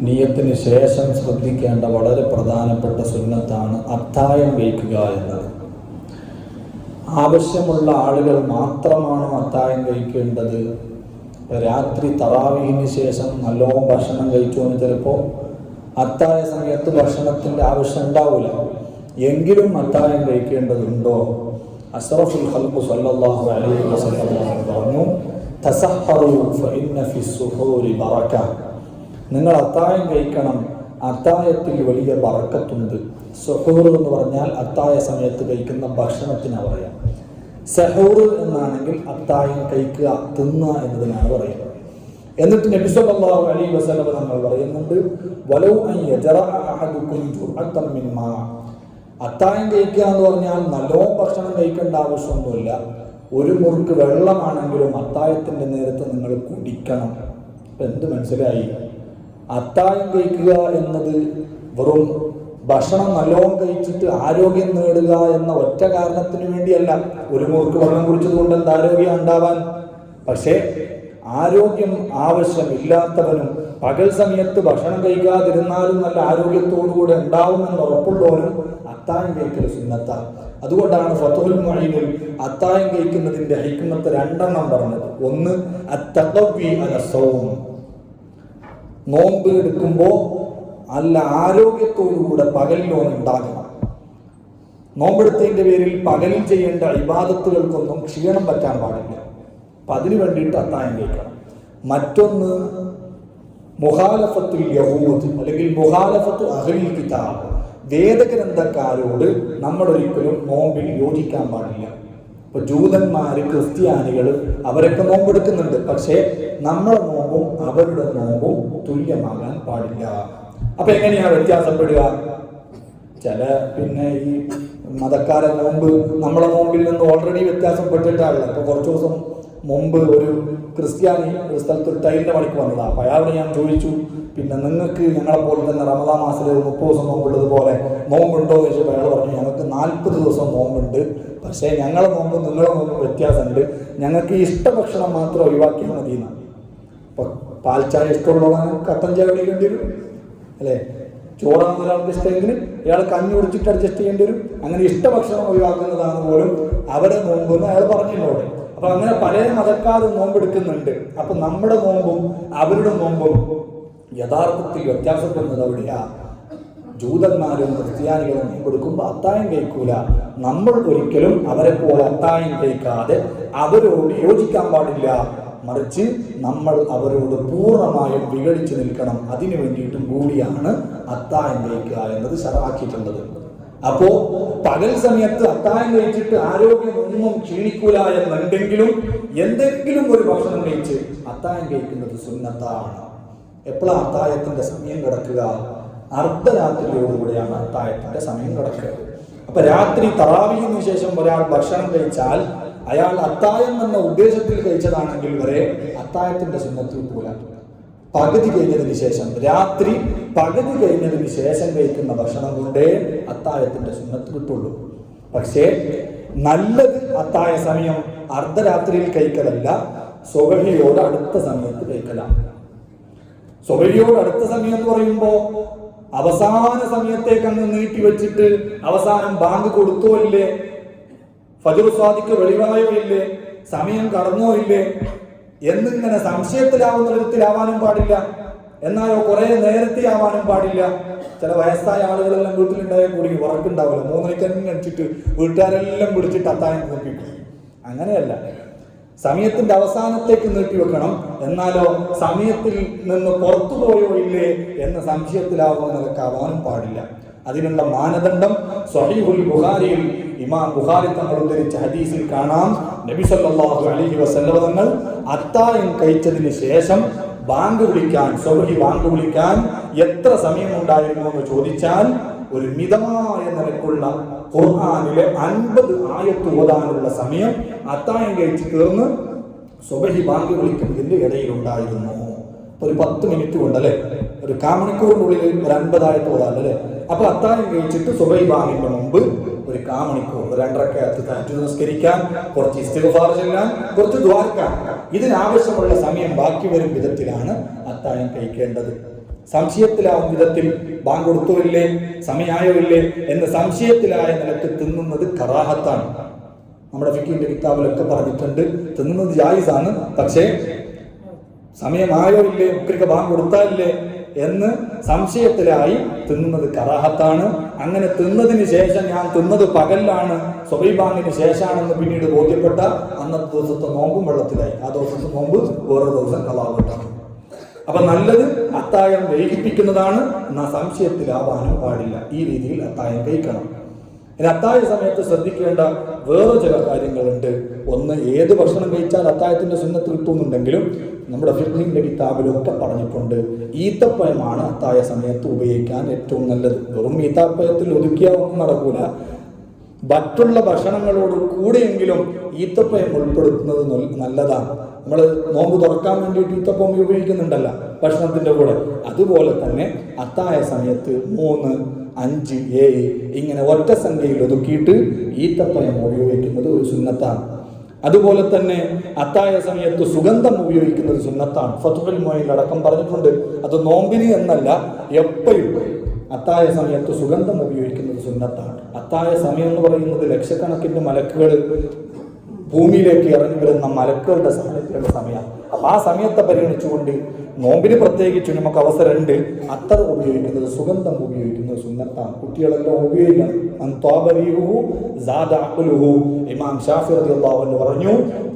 നിയ്യത്തിന് ശേഷം ശ്രദ്ധിക്കേണ്ട വളരെ പ്രധാനപ്പെട്ട സുന്നത്താണ് അത്തായം കഴിക്കുക എന്നത്. ആവശ്യമുള്ള ആളുകൾ മാത്രമാണ് അത്തായം കഴിക്കേണ്ടത്. രാത്രി തറാവീഹിന് ശേഷം നല്ലോണം ഭക്ഷണം കഴിച്ചു എന്ന് ചിലപ്പോൾ അത്തായ സമയത്ത് ഭക്ഷണത്തിൻ്റെ ആവശ്യം ഉണ്ടാവില്ല, എങ്കിലും അത്തായം കഴിക്കേണ്ടതുണ്ടോ? അഷ്റഫുൽ ഖൽഖ് സല്ലല്ലാഹു അലൈഹി വസല്ലം പറഞ്ഞു, തസഹറു ഫഇന്ന ഫിസ്സുഹൂരി ബറക. നിങ്ങൾ അത്തായം കഴിക്കണം, അത്തായത്തിൽ വലിയ ബറക്കത്തുണ്ട്. സുഹൂർ എന്ന് പറഞ്ഞാൽ അത്തായ സമയത്ത് കഴിക്കുന്ന ഭക്ഷണത്തിനാണ് പറയാം. സഹൂർ എന്നാണെങ്കിൽ അത്തായം കഴിക്കുക, തിന്നുക എന്നതിനാണ് പറയുന്നത്. എന്നിട്ട് നബി സല്ലല്ലാഹു അലൈഹി വസല്ലം നമ്മൾ പറയുന്നുണ്ട്, വലൗ അൻ യജറഅ അഹദുകും ജുർഅത്തൻ മിൻ മാ. അത്തായം കഴിക്കുക എന്ന് പറഞ്ഞാൽ നല്ലോണം ഭക്ഷണം കഴിക്കേണ്ട ആവശ്യമൊന്നുമില്ല. ഒരു മുറുക്ക് വെള്ളമാണെങ്കിലും അത്തായത്തിൻ്റെ നേരത്ത് നിങ്ങൾ കുടിക്കണം. എന്ത് മനസ്സിലായി? അത്തായം കഴിക്കുക എന്നത് വെറും ഭക്ഷണം നല്ലോണം കഴിച്ചിട്ട് ആരോഗ്യം നേടുക എന്ന ഒറ്റ കാരണത്തിന് വേണ്ടിയല്ല. ഒരു മുറുക്ക് വെള്ളം കുടിച്ചത് കൊണ്ട് എന്ത് ആരോഗ്യം ഉണ്ടാവാൻ? പക്ഷേ ആരോഗ്യം ആവശ്യമില്ലാത്തവനും പകൽ സമയത്ത് ഭക്ഷണം കഴിക്കാതിരുന്നാലും നല്ല ആരോഗ്യത്തോടുകൂടെ ഉണ്ടാവുമെന്ന് ഉറപ്പുള്ളവനും അത്തായം കഴിക്കൽ സുന്നത്താണ്. അതുകൊണ്ടാണ് ഫത്ഹുൽ മുഈനിൽ അത്തായം കഴിക്കുന്നതിന്റെ ഹിക്മത്ത് 2 പറഞ്ഞത്. ഒന്ന്, അത്തഖവി അലസൗം, നോമ്പ് എടുക്കുമ്പോൾ നല്ല ആരോഗ്യത്തോടുകൂടെ പകലിലോൻ ഉണ്ടാകണം. നോമ്പെടുത്തതിൻ്റെ പേരിൽ പകലിൽ ചെയ്യേണ്ട ഇബാദത്തുകൾക്കൊന്നും ക്ഷീണം പറ്റാൻ പാടില്ല. അപ്പം അതിനു വേണ്ടിയിട്ട് അത്തായം കഴിക്കണം. മറ്റൊന്ന്, മുഖാലഫത്തുൽ യഹൂദ് അല്ലെങ്കിൽ മുഖാലഫത്തു അഹ്ലിൽ കിതാബ്, വേദഗ്രന്ഥക്കാരോട് നമ്മളൊരിക്കലും നോമ്പിൽ യോജിക്കാൻ പാടില്ല. ഇപ്പൊ ജൂതന്മാര്, ക്രിസ്ത്യാനികൾ അവരൊക്കെ നോമ്പെടുക്കുന്നുണ്ട്, പക്ഷേ നമ്മളെ നോമ്പും അവരുടെ നോമ്പും തുല്യമാകാൻ പാടില്ല. അപ്പൊ എങ്ങനെയാ വ്യത്യാസപ്പെടുക? പിന്നെ ഈ മതക്കാരെ നോമ്പ് നമ്മളെ നോമ്പിൽ നിന്ന് ഓൾറെഡി വ്യത്യാസപ്പെട്ടിട്ടാണല്ലോ. ഇപ്പൊ കുറച്ചു ദിവസം മുമ്പ് ഒരു ക്രിസ്ത്യാനി ഒരു സ്ഥലത്ത് ഒരു ടൈലിന്റെ പണിക്ക് വന്നതാണ്. അപ്പൊ അയാളോട് ഞാൻ ചോദിച്ചു, പിന്നെ നിങ്ങൾക്ക് ഞങ്ങളെപ്പോലെ തന്നെ റമദാൻ മാസത്തിൽ 30 ദിവസം നോമ്പുള്ളതുപോലെ നോമ്പുണ്ടോ എന്ന് ചോദിച്ചപ്പോൾ അയാൾ പറഞ്ഞു, ഞങ്ങൾക്ക് 40 ദിവസം നോമ്പുണ്ട്, പക്ഷേ ഞങ്ങളെ നോമ്പും നിങ്ങളെ നോമ്പും വ്യത്യാസമുണ്ട്, ഞങ്ങൾക്ക് ഇഷ്ടഭക്ഷണം മാത്രം ഒഴിവാക്കിയാൽ മതി എന്നാണ്. ഇപ്പൊ പാൽ ചായ ഇഷ്ടമുള്ളവരാണ് കട്ടൻ ചായ കുടിക്കേണ്ടി വരും അല്ലേ? ചോറാണ് ഒരാൾക്ക് ഇഷ്ടമെങ്കിൽ അയാൾ കഞ്ഞി കുടിച്ചിട്ട് അഡ്ജസ്റ്റ് ചെയ്യേണ്ടി വരും. അങ്ങനെ ഇഷ്ടഭക്ഷണം ഒഴിവാക്കുന്നതാണ് പോലും അവരെ നോമ്പെന്ന് അയാൾ പറഞ്ഞില്ലോടെ. അപ്പൊ അങ്ങനെ പല മതക്കാരും നോമ്പെടുക്കുന്നുണ്ട്. അപ്പൊ നമ്മുടെ നോമ്പും അവരുടെ നോമ്പും യഥാർത്ഥത്തിൽ വ്യത്യാസപ്പെടുന്നത് എവിടെയാ? ജൂതന്മാരും ക്രിസ്ത്യാനികളും നോമ്പെടുക്കുമ്പോൾ അത്തായം കഴിക്കൂല. നമ്മൾ ഒരിക്കലും അവരെ പോലെ അത്തായം കഴിക്കാതെ അവരോട് യോജിക്കാൻ പാടില്ല. മറിച്ച് നമ്മൾ അവരോട് പൂർണ്ണമായും വിഘടിച്ചു നിൽക്കണം. അതിനു വേണ്ടിയിട്ടും കൂടിയാണ് അത്തായം കഴിക്കുക എന്നത് ശറഅാക്കിയിട്ടുള്ളത്. അപ്പോ പകൽ സമയത്ത് അത്തായം കഴിച്ചിട്ട് ആരോഗ്യമൊന്നും ക്ഷീണിക്കൂല എന്നുണ്ടെങ്കിലും എന്തെങ്കിലും ഒരു ഭക്ഷണം കഴിച്ച് അത്തായം കഴിക്കുന്നത് സുന്നത്താണ്. എപ്പോഴാണ് അത്തായത്തിന്റെ സമയം കിടക്കുക? അർദ്ധരാത്രിയോടുകൂടിയാണ് അത്തായത്തിന്റെ സമയം കിടക്കുക. അപ്പൊ രാത്രി തറാവീഹിന് ശേഷം ഒരാൾ ഭക്ഷണം കഴിച്ചാൽ അയാൾ അത്തായം എന്ന ഉദ്ദേശത്തിൽ കഴിച്ചതാണെങ്കിൽ വരെ അത്തായത്തിന്റെ സുന്നത്ത് കിട്ടൂല. പകുതി കഴിഞ്ഞതിന് ശേഷം, രാത്രി പകുതി കഴിഞ്ഞതിന് ശേഷം കഴിക്കുന്ന ഭക്ഷണം കൊണ്ടേ അത്തായത്തിന്റെ സുന്നത്ത് കിട്ടുള്ളൂ. പക്ഷേ നല്ലത് അത്തായ സമയം അർദ്ധരാത്രിയിൽ കഴിക്കലല്ല, സുബഹിയോട് അടുത്ത സമയത്ത് കഴിക്കലാണ്. സുബഹിയോട് അടുത്ത സമയം എന്ന് പറയുമ്പോൾ അവസാന സമയത്തേക്ക് അങ്ങ് നീട്ടി വെച്ചിട്ട് അവസാനം ബാങ്ക് കൊടുത്തോ ഇല്ലേ, ഫജ്ർ സ്വാദിക്ക് വെളിവായോ ഇല്ലേ, സമയം കടന്നോ ഇല്ലേ എന്നിങ്ങനെ സംശയത്തിലാവുന്ന വിധത്തിലാവാനും പാടില്ല. എന്നാലോ കുറെ നേരത്തെ ആവാനും പാടില്ല. ചില വയസ്സായ ആളുകളെല്ലാം വീട്ടിലുണ്ടായ കൂടി ഉറക്കുണ്ടാവില്ല, 3 മണിക്ക് തന്നെ അടിച്ചിട്ട് വീട്ടുകാരെല്ലാം പിടിച്ചിട്ട് അത്തായം നോക്കിക്കും. അങ്ങനെയല്ല, സമയത്തിന്റെ അവസാനത്തേക്ക് നീട്ടി വെക്കണം. എന്നാലോ സമയത്തിൽ നിന്ന് പുറത്തു പോയോ ഇല്ലേ എന്ന സംശയത്തിലാവുന്ന നിലക്കാവാനും പാടില്ല. അതിനുള്ള മാനദണ്ഡം സ്വഹീഹുൽ ബുഖാരിയിൽ ഇമാം ബുഖാരി തങ്ങൾ ഉദ്ധരിച്ച ഹദീസിൽ കാണാം. നബി സല്ലല്ലാഹു അലൈഹി വസല്ലം തങ്ങൾ അത്തായം കഴിച്ചതിന് ശേഷം ബാങ്ക് വിളിക്കാൻ, സുബ്ഹി ബാങ്ക് വിളിക്കാൻ എത്ര സമയമുണ്ടായിരുന്നു എന്ന് ചോദിച്ചാൽ ഒരു മിതമായ നിലക്കുള്ള ഖുർആനിലെ 50 ആയത്ത് ഓതാനുള്ള സമയം അത്തായം കഴിച്ച് തീർന്ന് സുബ്ഹി ബാങ്ക് വിളിക്കുന്നതിന്റെ ഇടയിലുണ്ടായിരുന്നു. ഒരു 10 മിനിറ്റ് കൊണ്ടല്ലേ, ഒരു കാമണിക്കൂറിനുള്ളിൽ ഒരു 50 ആയത്ത് ഓതാനല്ലേ. അപ്പൊ അത്തായം കഴിച്ചിട്ട് സുബ്ഹി ബാങ്കിന്റെ മുമ്പ് ഒരു കാമണിക്കൂർ 2 റക്അത്ത് തഹജ്ജുദ് നിസ്കരിക്കാൻ, കുറച്ച് ഇസ്തിഗ്ഫാർ ചൊല്ലാൻ, കുറച്ച് ദുആ ചെയ്യാൻ, ഇതിനാവശ്യമുള്ള സമയം ബാക്കി വരും വിധത്തിലാണ് അത്തായം കഴിക്കേണ്ടത്. സംശയത്തിലാവും വിധത്തിൽ ബാങ്ക് കൊടുത്തോ ഇല്ലേ, സമയമായോ ഇല്ലേ എന്ന് സംശയത്തിലായ നിലക്ക് തിന്നുന്നത് കറാഹത്താണ്. നമ്മുടെ ഫിഖിന്റെ കിതാബിലൊക്കെ പറഞ്ഞിട്ടുണ്ട് തിന്നുന്നത് ജായിസാണ്, പക്ഷേ സമയമായോ ഇല്ലേ, മുക്രിക്ക് ബാങ്ക് കൊടുത്താലില്ലേ എന്ന് സംശയത്തിലായി തിന്നുന്നത് കറാഹത്താണ്. അങ്ങനെ തിന്നതിന് ശേഷം ഞാൻ തിന്നത് പകലിലാണ്, സുബഹി ബാങ്കിന് ശേഷമാണെന്ന് പിന്നീട് ബോധ്യപ്പെട്ട അന്നത്തെ ദിവസത്തെ നോമ്പും വെള്ളത്തിലായി. ആ ദിവസത്തെ നോമ്പ് വേറെ ദിവസം കളാവട്ടാണ്. അപ്പൊ നല്ലത് അത്തായം വൈകിപ്പിക്കുന്നതാണ്, എന്നാൽ സംശയത്തിലാവാനും പാടില്ല. ഈ രീതിയിൽ അത്തായം കഴിക്കണം. ഇനി അത്തായ സമയത്ത് ശ്രദ്ധിക്കേണ്ട വേറെ ചില കാര്യങ്ങളുണ്ട്. ഒന്ന്, ഏത് ഭക്ഷണം കഴിച്ചാൽ അത്തായത്തിന്റെ സുന്നത്ത് കിട്ടുന്നുണ്ടെങ്കിലും നമ്മുടെ ഫിഖിന്റെ കിതാബിലൊക്കെ പറഞ്ഞിട്ടുണ്ട് ഈത്തപ്പഴമാണ് അത്തായ സമയത്ത് ഉപയോഗിക്കാൻ ഏറ്റവും നല്ലത്. വെറും ഈത്തപ്പഴത്തിൽ ഒതുക്കിയാൽ ഒന്നും നടക്കൂല. മറ്റുള്ള ഭക്ഷണങ്ങളോട് കൂടെയെങ്കിലും ഈത്തപ്പഴം ഉൾപ്പെടുത്തുന്നത് നല്ലതാണ്. നമ്മൾ നോമ്പ് തുറക്കാൻ വേണ്ടിയിട്ട് ഈത്തപ്പഴം ഉപയോഗിക്കുന്നുണ്ടല്ല ഭക്ഷണത്തിന്റെ കൂടെ. അതുപോലെ തന്നെ അത്തായ സമയത്ത് 3, 5, 7 ഇങ്ങനെ ഒറ്റ സംഖ്യയിൽ ഒതുക്കിയിട്ട് ഈത്തപ്പഴം ഉപയോഗിക്കുന്നത് ഒരു സുന്നത്താണ്. അതുപോലെ തന്നെ അത്തായ സമയത്ത് സുഗന്ധം ഉപയോഗിക്കുന്നത് സുന്നത്താണ്. ഫത്ഹുൽ മുഈനിൽ അടക്കം പറഞ്ഞിട്ടുണ്ട്. അത് നോമ്പിന് എന്നല്ല, എപ്പോഴും അത്തായ സമയത്ത് സുഗന്ധം ഉപയോഗിക്കുന്നത് സുന്നത്താണ്. അത്തായ സമയം എന്ന് പറയുന്നത് ലക്ഷക്കണക്കിന് മലക്കുകൾ ഭൂമിയിലേക്ക് ഇറങ്ങി വരുന്ന മലക്കുകളുടെ സമയത്തുള്ള സമയമാണ്. അപ്പൊ ആ സമയത്തെ പരിഗണിച്ചുകൊണ്ട് നോമ്പിന് പ്രത്യേകിച്ച് നമുക്ക് അവസരമുണ്ട്. അത്തർ ഉപയോഗിക്കുന്നത്, സുഗന്ധം ഉപയോഗിക്കുന്നത് സുന്നത്താണ്. കുട്ടികളെല്ലാം ഉപയോഗിക്കണം. ഇമാം ഷാഫി റളിയല്ലാഹു അൻഹു പറഞ്ഞു,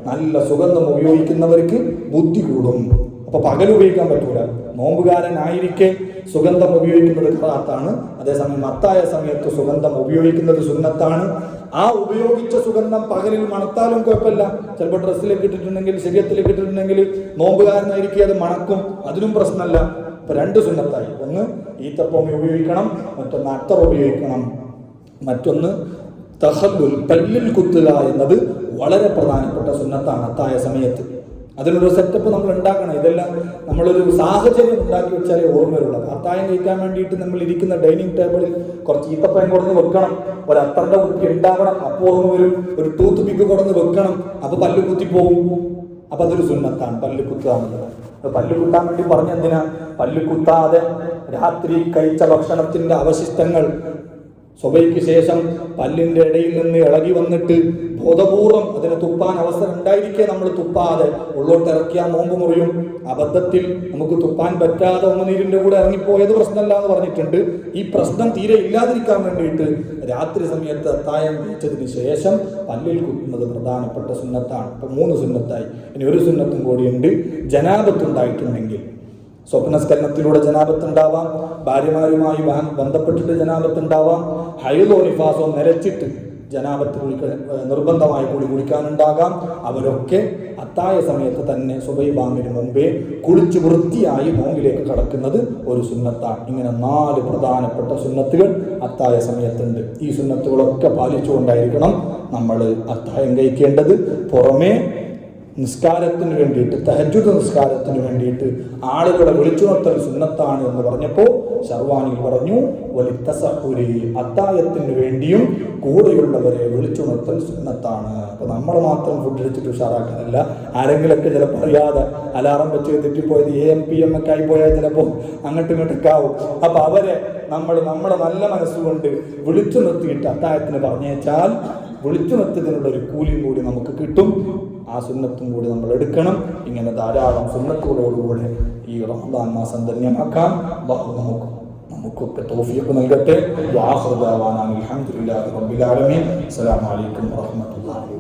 നല്ല സുഗന്ധം ഉപയോഗിക്കുന്നവർക്ക് ബുദ്ധി കൂടും. അപ്പൊ പകൽ ഉപയോഗിക്കാൻ പറ്റൂല. നോമ്പുകാരനായിരിക്കെ സുഗന്ധം ഉപയോഗിക്കുന്നത് ഖറാത്താണ്. അതേസമയം അത്തായ സമയത്ത് സുഗന്ധം ഉപയോഗിക്കുന്നത് സുന്നത്താണ്. ആ ഉപയോഗിച്ച സുഗന്ധം പകലിൽ മണത്താലും കുഴപ്പമില്ല. ചിലപ്പോൾ ഡ്രസ്സിലേക്ക് ഇട്ടിട്ടുണ്ടെങ്കിൽ, ശരീരത്തിലേക്ക് ഇട്ടിട്ടുണ്ടെങ്കിൽ നോമ്പുകാരനായിരിക്കും അത് മണക്കും, അതിനും പ്രശ്നമല്ല. ഇപ്പൊ 2 സുന്നത്തായി. ഒന്ന് ഈത്തപ്പഴം ഉപയോഗിക്കണം, മറ്റൊന്ന് അത്തർ ഉപയോഗിക്കണം. മറ്റൊന്ന് തഹല്ലുൽ, പല്ലിൽ കുത്തുക എന്നത് വളരെ പ്രധാനപ്പെട്ട സുന്നത്താണ് അത്തായ സമയത്ത്. അതിനൊരു സെറ്റപ്പ് നമ്മൾ ഉണ്ടാക്കണം. ഇതെല്ലാം നമ്മളൊരു സാഹചര്യം ഉണ്ടാക്കി വെച്ചാലേ ഓർമ്മയുള്ളൂ. അത്തായം കഴിക്കാൻ വേണ്ടിയിട്ട് നമ്മൾ ഇരിക്കുന്ന ഡൈനിങ് ടേബിളിൽ കുറച്ച് ഈത്തപ്പഴം കൊടുന്ന് വെക്കണം, ഒരു അത്തറിന്റെ കുത്തി ഉണ്ടാവണം, അപ്പോൾ ഓർമ്മ വരും. ഒരു ടൂത്ത് പിക്ക് കൊടുന്ന് വെക്കണം, അപ്പൊ പല്ല് കുത്തി പോകും. അപ്പൊ അതൊരു സുന്നത്താണ് പല്ല് കുത്തുക എന്നുള്ളത്. പല്ല് കുത്താൻ വേണ്ടി പറഞ്ഞെന്തിനാ? പല്ല് കുത്താതെ രാത്രി കഴിച്ച ഭക്ഷണത്തിന്റെ അവശിഷ്ടങ്ങൾ സുബഹിക്ക് ശേഷം പല്ലിന്റെ ഇടയിൽ നിന്ന് ഇളകി വന്നിട്ട് ബോധപൂർവം അതിനെ തുപ്പാൻ അവസരം ഉണ്ടായിരിക്കെ നമ്മൾ തുപ്പാതെ ഉള്ളോട്ട് ഇറക്കിയാൽ നോമ്പ് മുറിയും. അബദ്ധത്തിൽ നമുക്ക് തുപ്പാൻ പറ്റാതെ ഉമ്മനീരിന്റെ കൂടെ ഇറങ്ങിപ്പോയത് പ്രശ്നമല്ല എന്ന് പറഞ്ഞിട്ടുണ്ട്. ഈ പ്രശ്നം തീരെ ഇല്ലാതിരിക്കാൻ വേണ്ടിയിട്ട് രാത്രി സമയത്ത് അത്തായം കഴിച്ചതിന് ശേഷം പല്ലിൽ കുത്തുന്നത് പ്രധാനപ്പെട്ട സുന്നത്താണ്. ഇപ്പൊ 3 സുന്നത്തായി. ഇനി ഒരു സുന്നത്തും കൂടിയുണ്ട്. ജനാബത്തുണ്ടായിട്ടുണ്ടെങ്കിൽ, സ്വപ്നസ്കലനത്തിലൂടെ ജനാബത്തുണ്ടാവാം, ഭാര്യമാരുമായി ബന്ധപ്പെട്ടിട്ട് ജനാബത്തുണ്ടാവാം, ഹൈദോ നിഫാസോ നിരച്ചിട്ട് ജനാബത്ത് നിർബന്ധമായി കുളിക്കാനുണ്ടാകാം. അവരൊക്കെ അത്തായ സമയത്ത് തന്നെ സുബഹി ബാങ്കിന് മുമ്പേ കുളിച്ച് വൃത്തിയായി നോമ്പിലേക്ക് കടക്കുന്നത് ഒരു സുന്നത്താണ്. ഇങ്ങനെ 4 പ്രധാനപ്പെട്ട സുന്നത്തുകൾ അത്തായ സമയത്തുണ്ട്. ഈ സുന്നത്തുകളൊക്കെ പാലിച്ചുകൊണ്ടായിരിക്കണം നമ്മൾ അത്തായം കഴിക്കേണ്ടത്. പുറമേ നിസ്കാരത്തിന് വേണ്ടിയിട്ട്, തഹജ്ജുദ് നിസ്കാരത്തിന് വേണ്ടിയിട്ട് ആളുകളെ വിളിച്ചുണർത്തൽ സുന്നത്താണ് എന്ന് പറഞ്ഞപ്പോൾ ശർവാനിൽ പറഞ്ഞു, വലിത്തസഹുരി, അത്തായത്തിന് വേണ്ടിയും കൂടെയുള്ളവരെ വിളിച്ചുണർത്തൽ സുന്നത്താണ്. അപ്പൊ നമ്മൾ മാത്രം ഫുഡ് അടിച്ചിട്ട് ഉഷാറാക്കാനല്ല. ആരെങ്കിലൊക്കെ ചിലപ്പോൾ അറിയാതെ അലാറം വെച്ച് തെറ്റിപ്പോയത് AM PM ഒക്കെ ആയി പോയാൽ ചിലപ്പോൾ അങ്ങോട്ടും ഇങ്ങോട്ടൊക്കെ ആവും. അപ്പൊ അവരെ നമ്മുടെ നല്ല മനസ്സുകൊണ്ട് വിളിച്ചു നിർത്തിയിട്ട് അത്തായത്തിന് പറഞ്ഞേച്ചാൽ വിളിച്ചു നിർത്തിയതിനുള്ള ഒരു കൂലിയും കൂടി നമുക്ക് കിട്ടും. ആ സുന്നത്തും കൂടി നമ്മൾ എടുക്കണം. ഇങ്ങനെ ധാരാളം സുന്നത്തുകളോടുകൂടെ ഈ റമദാൻ മാസം ധന്യമാക്കാൻ നമുക്കൊക്കെ തൗഫീഖ് നൽകട്ടെ. വആഖിറു ദഅവാനാ അൽഹംദുലില്ലാഹി റബ്ബിൽ ആലമീൻ. അസ്സലാമു അലൈക്കും വറഹ്മത്തുള്ളാഹി.